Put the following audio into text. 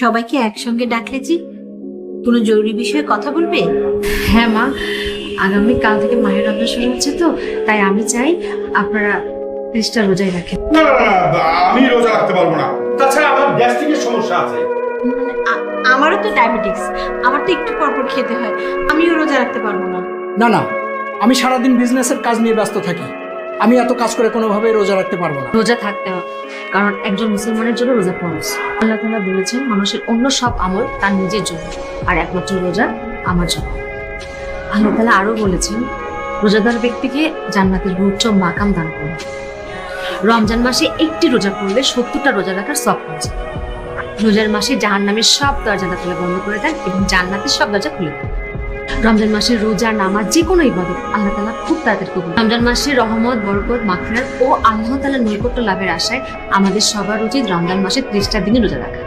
সবাইকে একসঙ্গে ডাকলে যে কোনো জরুরি বিষয়ে কথা বলবে? হ্যাঁ মা, আগামী কাল থেকে মাহের রমজান শুরু হচ্ছে, তো তাই আমি চাই আপনারা 30টা রোজাই রাখেন। না না না, আমি রোজা রাখতে পারবো না। তাছাড়া আমার গ্যাস্ট্রিকের সমস্যা আছে। আমারও তো ডায়াবেটিস, আমার তো একটু পর পর খেতে হয়, আমিও রোজা রাখতে পারবো না। না না, আমি সারাদিন বিজনেসের কাজ নিয়ে ব্যস্ত থাকি, আমি এত কাজ করে কোনোভাবেই রোজা রাখতে পারবো না। রোজা থাকতে হবে, কারণ একজন মুসলমানের জন্য রোজা ফরজ। আল্লাহ তাআলা বলেছেন মানুষের অন্য সব আমল তার নিজের জন্য, আর একমাত্র রোজা আমার জন্য। আল্লাহ তাআলা আরো বলেছেন রোজাদার ব্যক্তিকে জান্নাতের উচ্চ মাকাম দান করুন। রমজান মাসে একটি রোজা করলে 70টা রোজা রাখার সওয়াব পাওয়া। রোজার মাসে জাহান্নামের সব দরজা আল্লাহ তাআলা বন্ধ করে দেন এবং জান্নাতের সব দরজা খুলে দেন। রমজান মাসে রোজা, নামাজ, যে কোনো ইবাদত আল্লাহ তাআলা খুব তাড়াতাড়ি কবুল করেন। রমজান মাসে রহমত, বরকত, মাগফিরাত ও আল্লাহ তাআলার নৈকট্য লাভের আশায় আমাদের সবার উচিত রমজান মাসে 30টা দিনে রোজা রাখা।